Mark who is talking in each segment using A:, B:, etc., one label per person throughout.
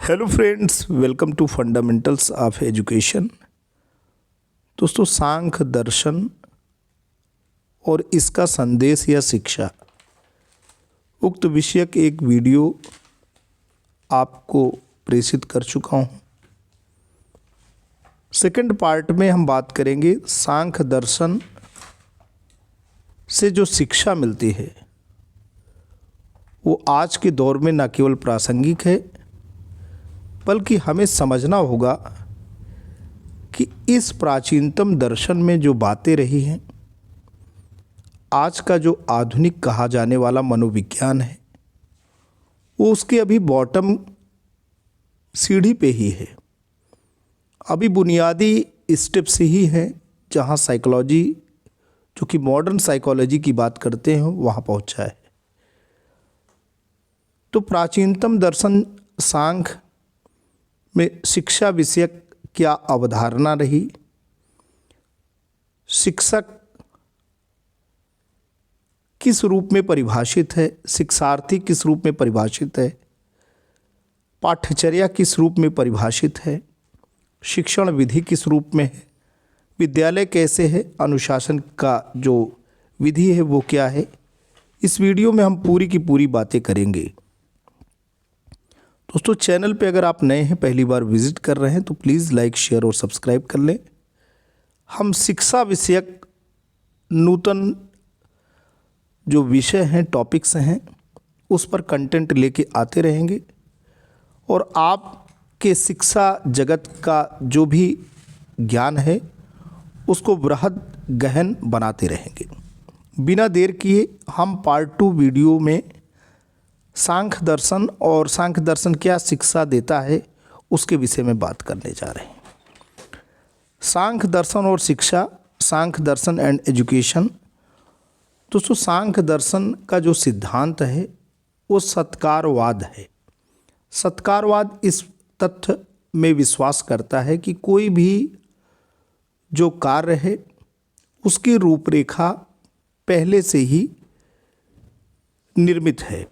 A: Hello friends, welcome to fundamentals of education. दोस्तों, सांख्य दर्शन और इसका संदेश या शिक्षा उक्त विषयक एक वीडियो आपको प्रेषित कर चुका हूँ। सेकंड पार्ट में हम बात करेंगे सांख्य दर्शन से जो शिक्षा मिलती है वो आज के दौर में न केवल प्रासंगिक है बल्कि हमें समझना होगा कि इस प्राचीनतम दर्शन में जो बातें रही हैं, आज का जो आधुनिक कहा जाने वाला मनोविज्ञान है वो उसके अभी बॉटम सीढ़ी पे ही है। अभी बुनियादी स्टेप्स ही हैं जहाँ साइकोलॉजी, जो कि मॉडर्न साइकोलॉजी की बात करते हैं, वहाँ पहुँचा है। तो प्राचीनतम दर्शन सांख्य में शिक्षा विषयक क्या अवधारणा रही, शिक्षक किस रूप में परिभाषित है, शिक्षार्थी किस रूप में परिभाषित है, पाठ्यचर्या किस रूप में परिभाषित है, शिक्षण विधि किस रूप में है, विद्यालय कैसे है, अनुशासन का जो विधि है वो क्या है। इस वीडियो में हम पूरी की पूरी बातें करेंगे। दोस्तों, चैनल पे अगर आप नए हैं, पहली बार विजिट कर रहे हैं, तो प्लीज़ लाइक, शेयर और सब्सक्राइब कर लें। हम शिक्षा विषयक नूतन जो विषय हैं, टॉपिक्स हैं, उस पर कंटेंट लेके आते रहेंगे और आपके शिक्षा जगत का जो भी ज्ञान है उसको बृहद गहन बनाते रहेंगे। बिना देर किए हम पार्ट 2 वीडियो में सांख्य दर्शन और सांख्य दर्शन क्या शिक्षा देता है उसके विषय में बात करने जा रहे हैं। सांख्य दर्शन और शिक्षा, सांख्य दर्शन एंड एजुकेशन। दोस्तों, सांख्य दर्शन का जो सिद्धांत है वो सत्कारवाद है। सत्कारवाद इस तथ्य में विश्वास करता है कि कोई भी जो कार्य है उसकी रूपरेखा पहले से ही निर्मित है।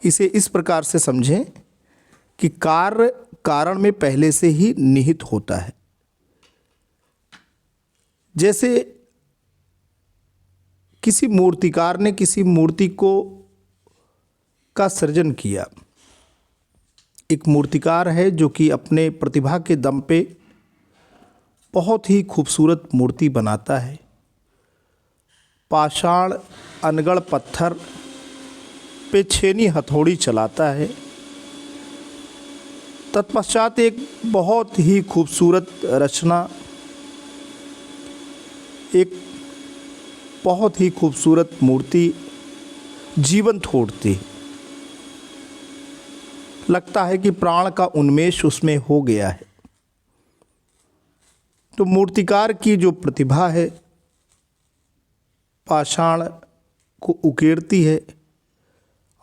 A: इसे इस प्रकार से समझें कि कार्य कारण में पहले से ही निहित होता है। जैसे किसी मूर्तिकार ने किसी मूर्ति का सृजन किया। एक मूर्तिकार है जो कि अपने प्रतिभा के दम पे बहुत ही खूबसूरत मूर्ति बनाता है। पाषाण अनगढ़ पत्थर पे छेनी हथौड़ी चलाता है। तत्पश्चात एक बहुत ही खूबसूरत रचना, एक बहुत ही खूबसूरत मूर्ति जीवंत होती। लगता है कि प्राण का उन्मेष उसमें हो गया है। तो मूर्तिकार की जो प्रतिभा है पाषाण को उकेरती है।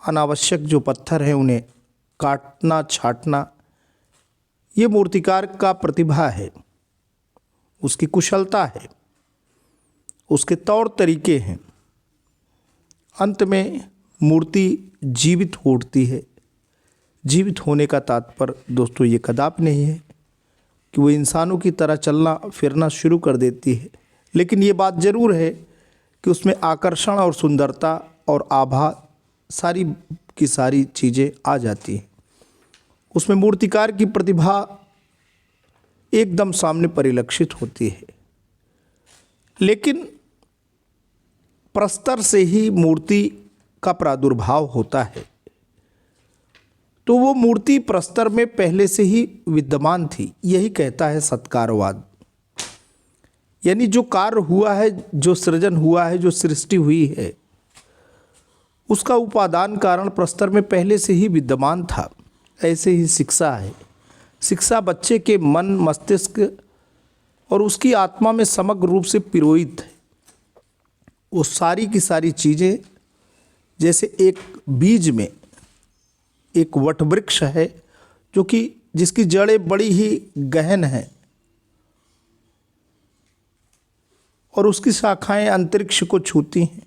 A: अनावश्यक जो पत्थर हैं उन्हें काटना छाटना, ये मूर्तिकार का प्रतिभा है, उसकी कुशलता है, उसके तौर तरीके हैं। अंत में मूर्ति जीवित होती है। जीवित होने का तात्पर्य दोस्तों ये कदापि नहीं है कि वो इंसानों की तरह चलना फिरना शुरू कर देती है, लेकिन ये बात ज़रूर है कि उसमें आकर्षण और सुंदरता और आभा सारी की सारी चीज़ें आ जाती हैं। उसमें मूर्तिकार की प्रतिभा एकदम सामने परिलक्षित होती है। लेकिन प्रस्तर से ही मूर्ति का प्रादुर्भाव होता है, तो वो मूर्ति प्रस्तर में पहले से ही विद्यमान थी। यही कहता है सत्कारवाद। यानी जो कार्य हुआ है, जो सृजन हुआ है, जो सृष्टि हुई है, उसका उपादान कारण प्रस्तर में पहले से ही विद्यमान था। ऐसे ही शिक्षा है। शिक्षा बच्चे के मन, मस्तिष्क और उसकी आत्मा में समग्र रूप से पिरोहित है। वो सारी की सारी चीज़ें, जैसे एक बीज में एक वटवृक्ष है जो कि जिसकी जड़ें बड़ी ही गहन हैं और उसकी शाखाएं अंतरिक्ष को छूती हैं।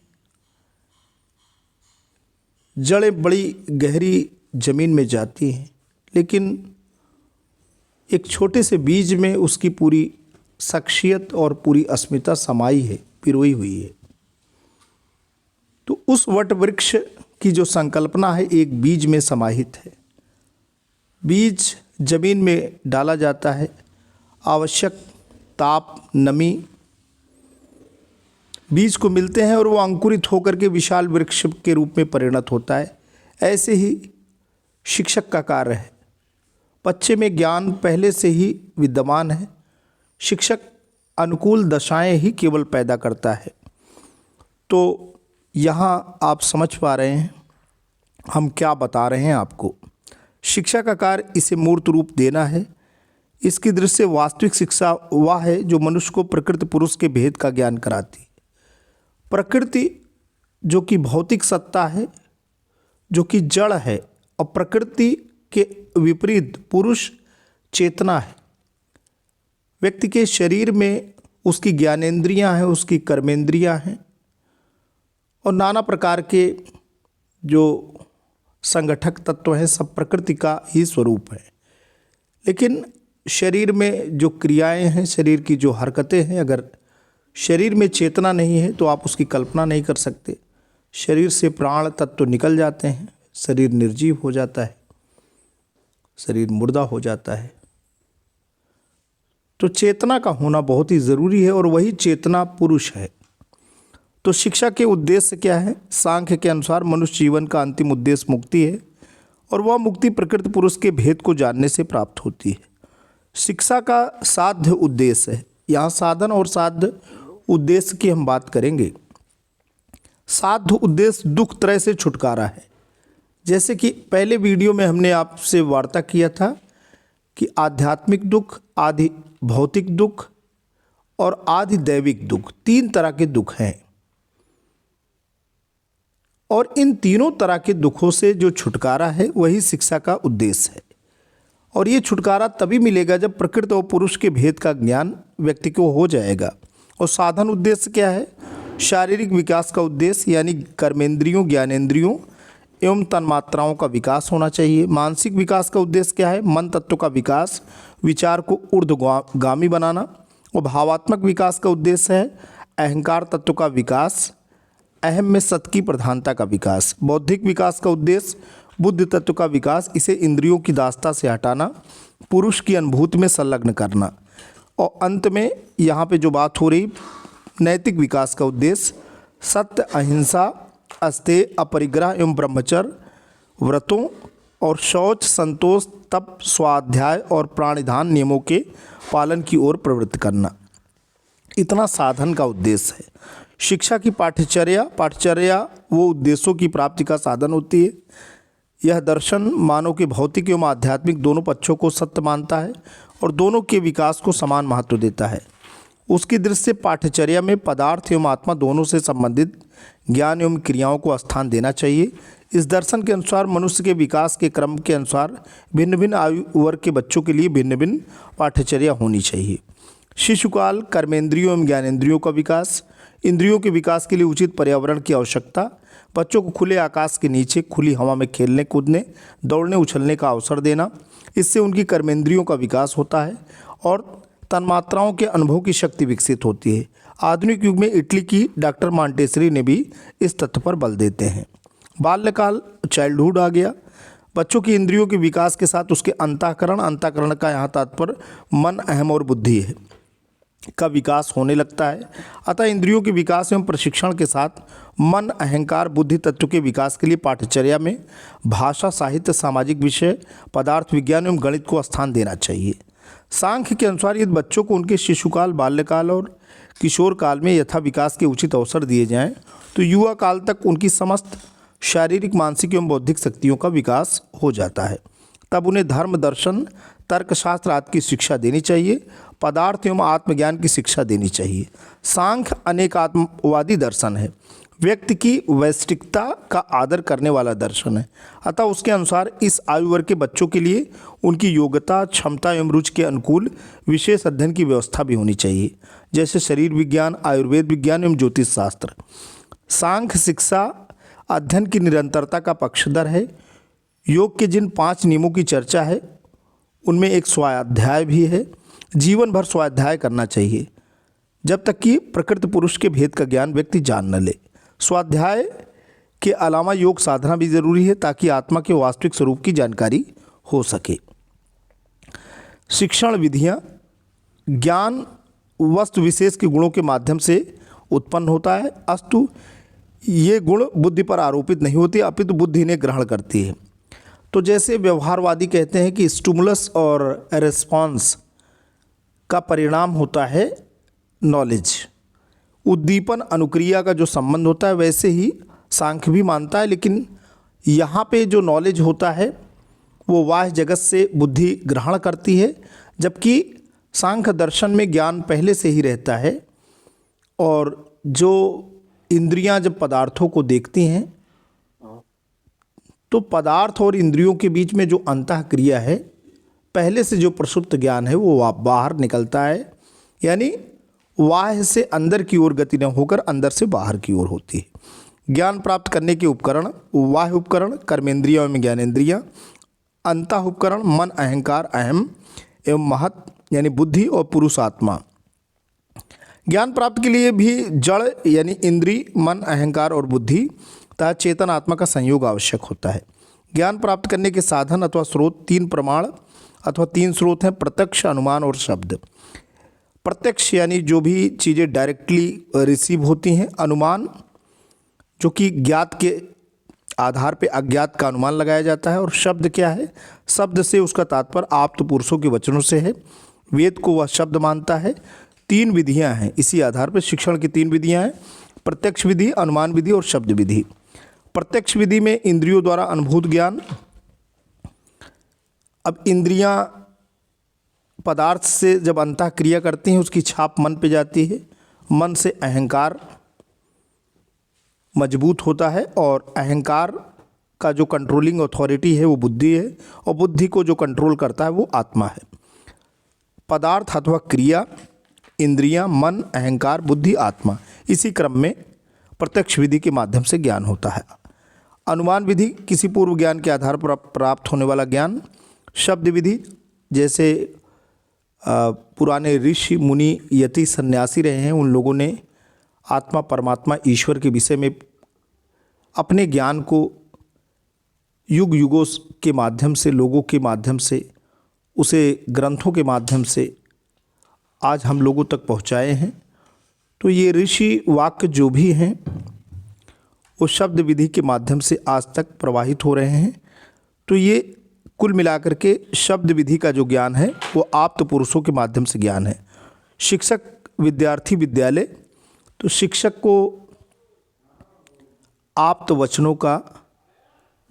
A: जड़ें बड़ी गहरी ज़मीन में जाती हैं, लेकिन एक छोटे से बीज में उसकी पूरी शख्सियत और पूरी अस्मिता समाई है, पिरोई हुई है। तो उस वट वृक्ष की जो संकल्पना है एक बीज में समाहित है। बीज जमीन में डाला जाता है, आवश्यक ताप, नमी बीज को मिलते हैं और वो अंकुरित होकर के विशाल वृक्ष के रूप में परिणत होता है। ऐसे ही शिक्षक का कार्य है। बच्चे में ज्ञान पहले से ही विद्यमान है, शिक्षक अनुकूल दशाएं ही केवल पैदा करता है। तो यहाँ आप समझ पा रहे हैं हम क्या बता रहे हैं आपको। शिक्षा का कार्य इसे मूर्त रूप देना है। इसकी दृष्टि से वास्तविक शिक्षा वह है जो मनुष्य को प्रकृति पुरुष के भेद का ज्ञान कराती है। प्रकृति जो कि भौतिक सत्ता है, जो कि जड़ है, और प्रकृति के विपरीत पुरुष चेतना है। व्यक्ति के शरीर में उसकी ज्ञानेंद्रियां हैं, उसकी कर्मेंद्रियां हैं और नाना प्रकार के जो संगठक तत्व हैं, सब प्रकृति का ही स्वरूप है। लेकिन शरीर में जो क्रियाएं हैं, शरीर की जो हरकतें हैं, अगर शरीर में चेतना नहीं है तो आप उसकी कल्पना नहीं कर सकते। शरीर से प्राण तत्व निकल जाते हैं, शरीर निर्जीव हो जाता है, शरीर मुर्दा हो जाता है। तो चेतना का होना बहुत ही ज़रूरी है और वही चेतना पुरुष है। तो शिक्षा के उद्देश्य क्या है? सांख्य के अनुसार मनुष्य जीवन का अंतिम उद्देश्य मुक्ति है और वह मुक्ति प्रकृति पुरुष के भेद को जानने से प्राप्त होती है। शिक्षा का साध्य उद्देश्य है। यहाँ साधन और साध्य उद्देश्य की हम बात करेंगे। साध्य उद्देश्य दुख त्रय से छुटकारा है। जैसे कि पहले वीडियो में हमने आपसे वार्ता किया था कि आध्यात्मिक दुख, आदि भौतिक दुख और आदि दैविक दुख, 3 तरह के दुख हैं और इन तीनों तरह के दुखों से जो छुटकारा है वही शिक्षा का उद्देश्य है। और ये छुटकारा तभी मिलेगा जब प्रकृति और पुरुष के भेद का ज्ञान व्यक्ति को हो जाएगा। और साधन उद्देश्य क्या है? शारीरिक विकास का उद्देश्य यानी कर्मेंद्रियों, ज्ञानेंद्रियों एवं तन्मात्राओं का विकास होना चाहिए। मानसिक विकास का उद्देश्य क्या है? मन तत्व का विकास, विचार को ऊर्ध्वगामी बनाना। और भावात्मक विकास का उद्देश्य है अहंकार तत्व का विकास, अहम में सत की प्रधानता का विकास। बौद्धिक विकास का उद्देश्य बुद्धि तत्व का विकास, इसे इंद्रियों की दासता से हटाना, पुरुष की अनुभूति में संलग्न करना। और अंत में यहाँ पे जो बात हो रही नैतिक विकास का उद्देश्य सत्य, अहिंसा, अस्तेय, अपरिग्रह एवं ब्रह्मचर्य व्रतों और शौच, संतोष, तप, स्वाध्याय और प्राणिधान नियमों के पालन की ओर प्रवृत्त करना। इतना साधन का उद्देश्य है। शिक्षा की पाठ्यचर्या वो उद्देश्यों की प्राप्ति का साधन होती है। यह दर्शन मानव के भौतिक एवं आध्यात्मिक दोनों पक्षों को सत्य मानता है और दोनों के विकास को समान महत्व देता है। उसकी दृष्टि से पाठ्यचर्या में पदार्थ एवं आत्मा दोनों से संबंधित ज्ञान एवं क्रियाओं को स्थान देना चाहिए। इस दर्शन के अनुसार मनुष्य के विकास के क्रम के अनुसार भिन्न भिन्न आयु वर्ग के बच्चों के लिए भिन्न भिन्न पाठ्यचर्या होनी चाहिए। शिशुकाल कर्मेंद्रियों एवं ज्ञानेंद्रियों का विकास, इंद्रियों के विकास के लिए उचित पर्यावरण की आवश्यकता, बच्चों को खुले आकाश के नीचे खुली हवा में खेलने कूदने, दौड़ने उछलने का अवसर देना, इससे उनकी कर्मेंद्रियों का विकास होता है और तन्मात्राओं के अनुभव की शक्ति विकसित होती है। आधुनिक युग में इटली की डॉक्टर मॉन्टेसरी ने भी इस तथ्य पर बल देते हैं। बाल्यकाल, चाइल्डहुड आ गया। बच्चों की इंद्रियों के विकास के साथ उसके अंतःकरण का यहाँ तात्पर्य मन, अहम और बुद्धि है का विकास होने लगता है। अतः इंद्रियों के विकास एवं प्रशिक्षण के साथ मन, अहंकार, बुद्धि तत्व के विकास के लिए पाठ्यचर्या में भाषा, साहित्य, सामाजिक विषय, पदार्थ विज्ञान एवं गणित को स्थान देना चाहिए। सांख्य के अनुसार यदि बच्चों को उनके शिशुकाल, बाल्यकाल और किशोर काल में यथा विकास के उचित अवसर दिए जाएं तो युवा काल तक उनकी समस्त शारीरिक, मानसिक एवं बौद्धिक शक्तियों का विकास हो जाता है। तब उन्हें धर्म, दर्शन, तर्कशास्त्र आदि की शिक्षा देनी चाहिए, पदार्थ एवं आत्मज्ञान की शिक्षा देनी चाहिए। सांख्य अनेकात्मवादी दर्शन है, व्यक्ति की वैश्विकता का आदर करने वाला दर्शन है। अतः उसके अनुसार इस आयु वर्ग के बच्चों के लिए उनकी योग्यता, क्षमता एवं रुचि के अनुकूल विशेष अध्ययन की व्यवस्था भी होनी चाहिए, जैसे शरीर विज्ञान, आयुर्वेद विज्ञान एवं ज्योतिष शास्त्र। सांख्य शिक्षा अध्ययन की निरंतरता का पक्षधर है। योग के जिन 5 नियमों की चर्चा है उनमें एक स्वाध्याय भी है। जीवन भर स्वाध्याय करना चाहिए जब तक कि प्रकृति पुरुष के भेद का ज्ञान व्यक्ति जान न ले। स्वाध्याय के अलावा योग साधना भी जरूरी है ताकि आत्मा के वास्तविक स्वरूप की जानकारी हो सके। शिक्षण विधियाँ। ज्ञान वस्तु विशेष के गुणों के माध्यम से उत्पन्न होता है, अस्तु ये गुण बुद्धि पर आरोपित नहीं होती अपितु बुद्धि इन्हें ग्रहण करती है। तो जैसे व्यवहारवादी कहते हैं कि स्टिमुलस और रेस्पॉन्स का परिणाम होता है नॉलेज, उद्दीपन अनुक्रिया का जो संबंध होता है, वैसे ही सांख्य भी मानता है। लेकिन यहाँ पे जो नॉलेज होता है वो बाह्य जगत से बुद्धि ग्रहण करती है, जबकि सांख्य दर्शन में ज्ञान पहले से ही रहता है। और जो इंद्रियां जब पदार्थों को देखती हैं तो पदार्थ और इंद्रियों के बीच में जो अंतःक्रिया है, पहले से जो प्रसुप्त ज्ञान है वो बाहर निकलता है, यानी बाह्य से अंदर की ओर गति न होकर अंदर से बाहर की ओर होती है। ज्ञान प्राप्त करने के उपकरण। बाह्य उपकरण कर्मेंद्रिया एवं ज्ञानेंद्रियाँ, अंतः उपकरण मन अहंकार अहम एवं महत यानी बुद्धि और पुरुष आत्मा। ज्ञान प्राप्त के लिए भी जड़ यानी इंद्री मन अहंकार और बुद्धि तथा चेतन आत्मा का संयोग आवश्यक होता है। ज्ञान प्राप्त करने के साधन अथवा स्रोत 3 प्रमाण अथवा 3 स्रोत हैं, प्रत्यक्ष अनुमान और शब्द। प्रत्यक्ष यानी जो भी चीज़ें डायरेक्टली रिसीव होती हैं, अनुमान जो कि ज्ञात के आधार पे अज्ञात का अनुमान लगाया जाता है, और शब्द क्या है, शब्द से उसका तात्पर्य आप्त पुरुषों के वचनों से है, वेद को वह शब्द मानता है। 3 विधियां हैं, इसी आधार पर शिक्षण की 3 विधियां हैं, प्रत्यक्ष विधि, अनुमान विधि और शब्द विधि। प्रत्यक्ष विधि में इंद्रियों द्वारा अनुभूत ज्ञान। अब इंद्रियां पदार्थ से जब अंतःक्रिया करती हैं उसकी छाप मन पे जाती है, मन से अहंकार मजबूत होता है, और अहंकार का जो कंट्रोलिंग अथॉरिटी है वो बुद्धि है, और बुद्धि को जो कंट्रोल करता है वो आत्मा है। पदार्थ अथवा क्रिया, इंद्रियां, मन, अहंकार, बुद्धि, आत्मा, इसी क्रम में प्रत्यक्ष विधि के माध्यम से ज्ञान होता है। अनुमान विधि किसी पूर्व ज्ञान के आधार पर प्राप्त होने वाला ज्ञान। शब्द विधि जैसे पुराने ऋषि मुनि यति सन्यासी रहे हैं, उन लोगों ने आत्मा परमात्मा ईश्वर के विषय में अपने ज्ञान को युग युगों के माध्यम से, लोगों के माध्यम से, उसे ग्रंथों के माध्यम से आज हम लोगों तक पहुँचाए हैं। तो ये ऋषि वाक्य जो भी हैं वो शब्द विधि के माध्यम से आज तक प्रवाहित हो रहे हैं। तो ये कुल मिलाकर के शब्द विधि का जो ज्ञान है वो आप्त पुरुषों के माध्यम से ज्ञान है। शिक्षक विद्यार्थी विद्यालय, तो शिक्षक को आप्त वचनों का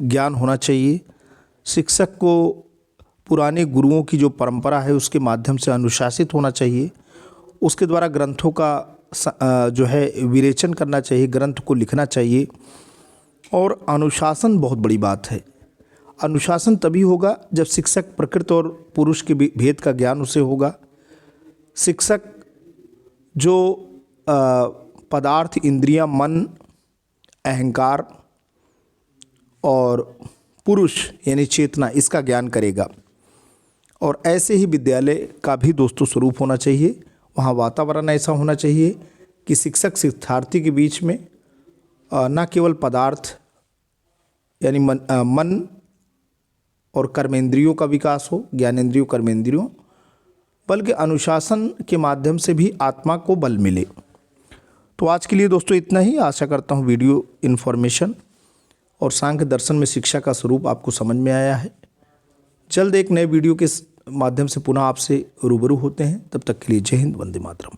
A: ज्ञान होना चाहिए। शिक्षक को पुराने गुरुओं की जो परंपरा है उसके माध्यम से अनुशासित होना चाहिए। उसके द्वारा ग्रंथों का जो है विरेचन करना चाहिए, ग्रंथ को लिखना चाहिए। और अनुशासन बहुत बड़ी बात है। अनुशासन तभी होगा जब शिक्षक प्रकृति और पुरुष के भेद का ज्ञान उसे होगा। शिक्षक जो पदार्थ, इंद्रियां, मन, अहंकार और पुरुष यानी चेतना, इसका ज्ञान करेगा। और ऐसे ही विद्यालय का भी दोस्तों स्वरूप होना चाहिए। वहाँ वातावरण ऐसा होना चाहिए कि शिक्षक शिक्षार्थी के बीच में न केवल पदार्थ यानी मन और कर्मेंद्रियों का विकास हो, ज्ञानेंद्रियों कर्मेंद्रियों, बल्कि अनुशासन के माध्यम से भी आत्मा को बल मिले। तो आज के लिए दोस्तों इतना ही। आशा करता हूँ वीडियो इन्फॉर्मेशन और सांख्य दर्शन में शिक्षा का स्वरूप आपको समझ में आया है। जल्द एक नए वीडियो के माध्यम से पुनः आपसे रूबरू होते हैं। तब तक के लिए जय हिंद, वंदे मातरम।